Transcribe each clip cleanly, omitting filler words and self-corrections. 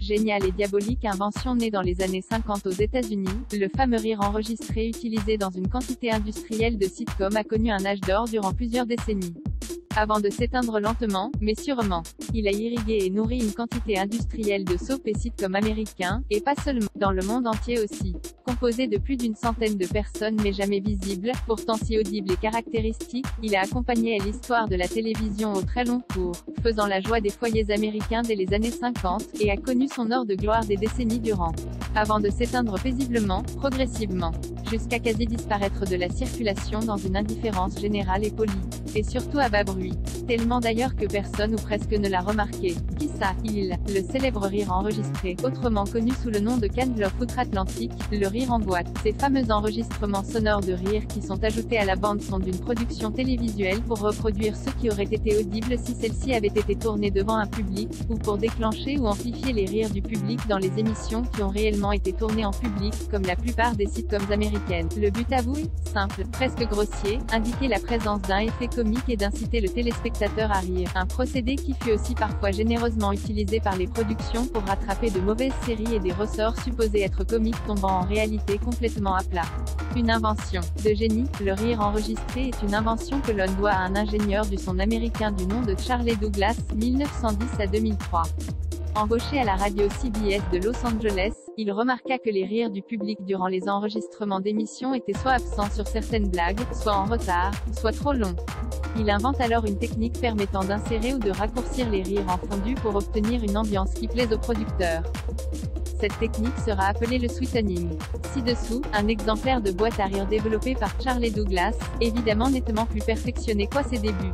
géniale et diabolique invention née dans les années 50 aux États-Unis, le fameux rire enregistré utilisé dans une quantité industrielle de sitcoms a connu un âge d'or durant plusieurs décennies. Avant de s'éteindre lentement, mais sûrement. Il a irrigué et nourri une quantité industrielle de soap et sitcoms américains, et pas seulement, dans le monde entier aussi. Composé de plus d'une centaine de personnes mais jamais visibles, pourtant si audibles et caractéristiques, il a accompagné l'histoire de la télévision au très long cours, faisant la joie des foyers américains dès les années 50, et a connu son heure de gloire des décennies durant. Avant de s'éteindre paisiblement, progressivement, jusqu'à quasi disparaître de la circulation dans une indifférence générale et polie. Et surtout à bas bruit. Tellement d'ailleurs que personne ou presque ne l'a remarqué. Qui ça? Il, le célèbre rire enregistré, autrement connu sous le nom de Can Bluff outre-Atlantique, le rire en boîte. Ces fameux enregistrements sonores de rire qui sont ajoutés à la bande son d'une production télévisuelle pour reproduire ceux qui auraient été audibles si celle-ci avait été tournée devant un public, ou pour déclencher ou amplifier les rires du public dans les émissions qui ont réellement été tournées en public, comme la plupart des sitcoms américaines. Le but avoué? Simple, presque grossier, indiquer la présence d'un effet comique et d'inciter le téléspectateur à rire. Un procédé qui fut aussi parfois généreusement utilisé par les productions pour rattraper de mauvaises séries et des ressorts supposés être comiques tombant en réalité complètement à plat. Une invention de génie, le rire enregistré est une invention que l'on doit à un ingénieur du son américain du nom de Charlie Douglas, 1910 à 2003. Embauché à la radio CBS de Los Angeles, il remarqua que les rires du public durant les enregistrements d'émissions étaient soit absents sur certaines blagues, soit en retard, soit trop longs. Il invente alors une technique permettant d'insérer ou de raccourcir les rires en fondu pour obtenir une ambiance qui plaise aux producteurs. Cette technique sera appelée le sweetening. Ci-dessous, un exemplaire de boîte à rire développé par Charlie Douglas, évidemment nettement plus perfectionné qu'à ses débuts.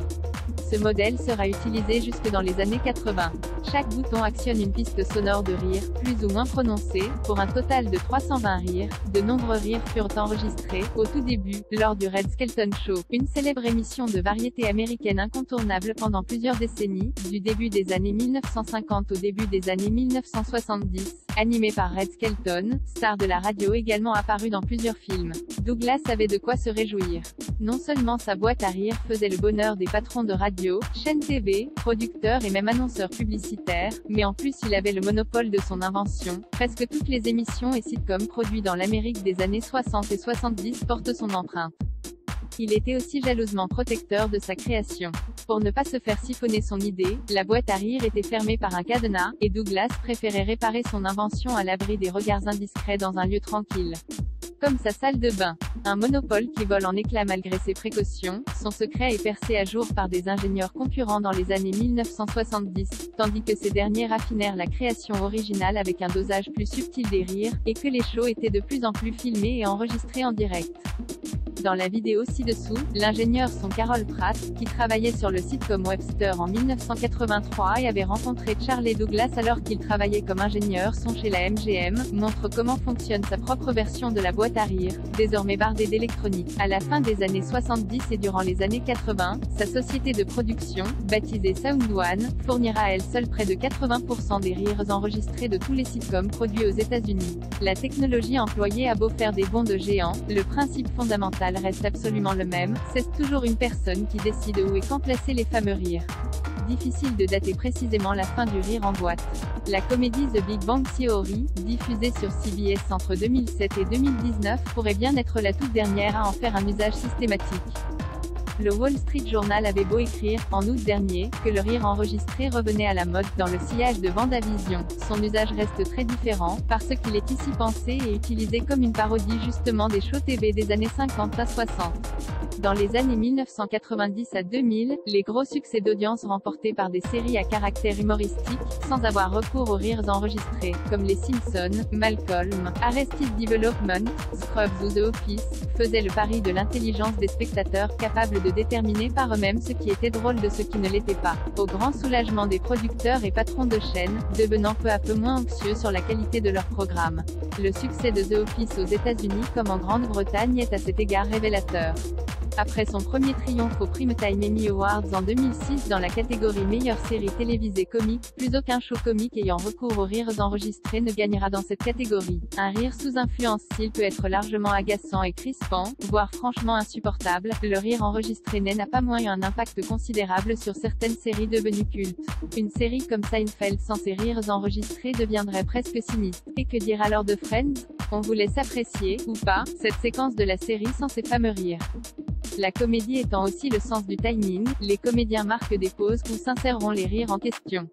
Ce modèle sera utilisé jusque dans les années 80. Chaque bouton actionne une piste sonore de rire, plus ou moins prononcée, pour un total de 320 rires. De nombreux rires furent enregistrés, au tout début, lors du Red Skelton Show, une célèbre émission de variété américaine incontournable pendant plusieurs décennies, du début des années 1950 au début des années 1970, animée par Red Skelton, star de la radio également apparu dans plusieurs films. Douglas avait de quoi se réjouir. Non seulement sa boîte à rire faisait le bonheur des patrons de radio, chaînes TV, producteurs et même annonceurs publicitaires, mais en plus il avait le monopole de son invention. Presque toutes les émissions et sitcoms produits dans l'Amérique des années 60 et 70 portent son empreinte. Il était aussi jalousement protecteur de sa création. Pour ne pas se faire siphonner son idée, la boîte à rire était fermée par un cadenas, et Douglas préférait réparer son invention à l'abri des regards indiscrets dans un lieu tranquille. Comme sa salle de bain. Un monopole qui vole en éclats malgré ses précautions, son secret est percé à jour par des ingénieurs concurrents dans les années 1970, tandis que ces derniers raffinèrent la création originale avec un dosage plus subtil des rires, et que les shows étaient de plus en plus filmés et enregistrés en direct. Dans la vidéo ci-dessous, l'ingénieur son Carol Pratt, qui travaillait sur le sitcom Webster en 1983 et avait rencontré Charlie Douglas alors qu'il travaillait comme ingénieur son chez la MGM, montre comment fonctionne sa propre version de la boîte à rire, désormais bardée d'électronique. À la fin des années 70 et durant les années 80, sa société de production, baptisée Sound One, fournira à elle seule près de 80% des rires enregistrés de tous les sitcoms produits aux États-Unis. La technologie employée a beau faire des bonds de géant, le principe fondamental reste absolument le même, c'est toujours une personne qui décide où et quand placer les fameux rires. Difficile de dater précisément la fin du rire en boîte. La comédie The Big Bang Theory, diffusée sur CBS entre 2007 et 2019, pourrait bien être la toute dernière à en faire un usage systématique. Le Wall Street Journal avait beau écrire, en août dernier, que le rire enregistré revenait à la mode dans le sillage de WandaVision, son usage reste très différent, parce qu'il est ici pensé et utilisé comme une parodie justement des shows TV des années 50 à 60. Dans les années 1990 à 2000, les gros succès d'audience remportés par des séries à caractère humoristique, sans avoir recours aux rires enregistrés, comme Les Simpsons, Malcolm, Arrested Development, Scrubs ou The Office, faisaient le pari de l'intelligence des spectateurs capables de déterminer par eux-mêmes ce qui était drôle de ce qui ne l'était pas, au grand soulagement des producteurs et patrons de chaînes, devenant peu à peu moins anxieux sur la qualité de leur programme. Le succès de The Office aux États-Unis comme en Grande-Bretagne est à cet égard révélateur. Après son premier triomphe au Primetime Emmy Awards en 2006 dans la catégorie meilleure série télévisée comique, plus aucun show comique ayant recours aux rires enregistrés ne gagnera dans cette catégorie. Un rire sous influence s'il peut être largement agaçant et crispant, voire franchement insupportable, le rire enregistré n'a pas moins eu un impact considérable sur certaines séries devenues cultes. Une série comme Seinfeld sans ses rires enregistrés deviendrait presque sinistre. Et que dire alors de Friends? On vous laisse apprécier, ou pas, cette séquence de la série sans ses fameux rires. La comédie étant aussi le sens du timing, les comédiens marquent des pauses où s'insèreront les rires en question.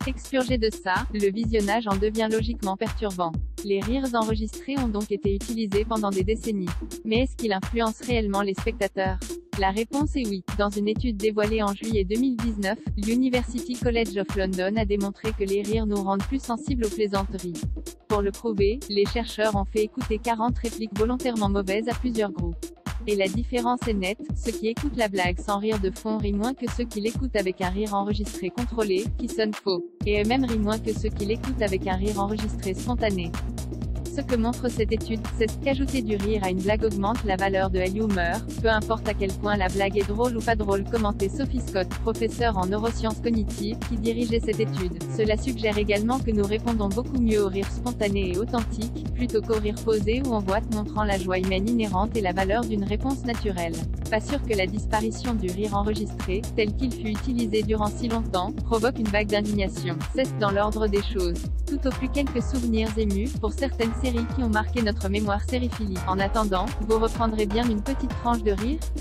Expurgé de ça, le visionnage en devient logiquement perturbant. Les rires enregistrés ont donc été utilisés pendant des décennies. Mais est-ce qu'ils influencent réellement les spectateurs? La réponse est oui. Dans une étude dévoilée en juillet 2019, l'University College of London a démontré que les rires nous rendent plus sensibles aux plaisanteries. Pour le prouver, les chercheurs ont fait écouter 40 répliques volontairement mauvaises à plusieurs groupes. Et la différence est nette, ceux qui écoutent la blague sans rire de fond rient moins que ceux qui l'écoutent avec un rire enregistré contrôlé, qui sonne faux. Et eux-mêmes rient moins que ceux qui l'écoutent avec un rire enregistré spontané. Ce que montre cette étude, c'est qu'ajouter du rire à une blague augmente la valeur de l'humeur, peu importe à quel point la blague est drôle ou pas drôle, commentait Sophie Scott, professeure en neurosciences cognitives, qui dirigeait cette étude. Cela suggère également que nous répondons beaucoup mieux au rire spontané et authentique, plutôt qu'au rire posé ou en boîte, montrant la joie humaine inhérente et la valeur d'une réponse naturelle. Pas sûr que la disparition du rire enregistré, tel qu'il fut utilisé durant si longtemps, provoque une vague d'indignation. C'est dans l'ordre des choses. Tout au plus quelques souvenirs émus, pour certaines séries qui ont marqué notre mémoire sériphilie. En attendant, vous reprendrez bien une petite tranche de rire?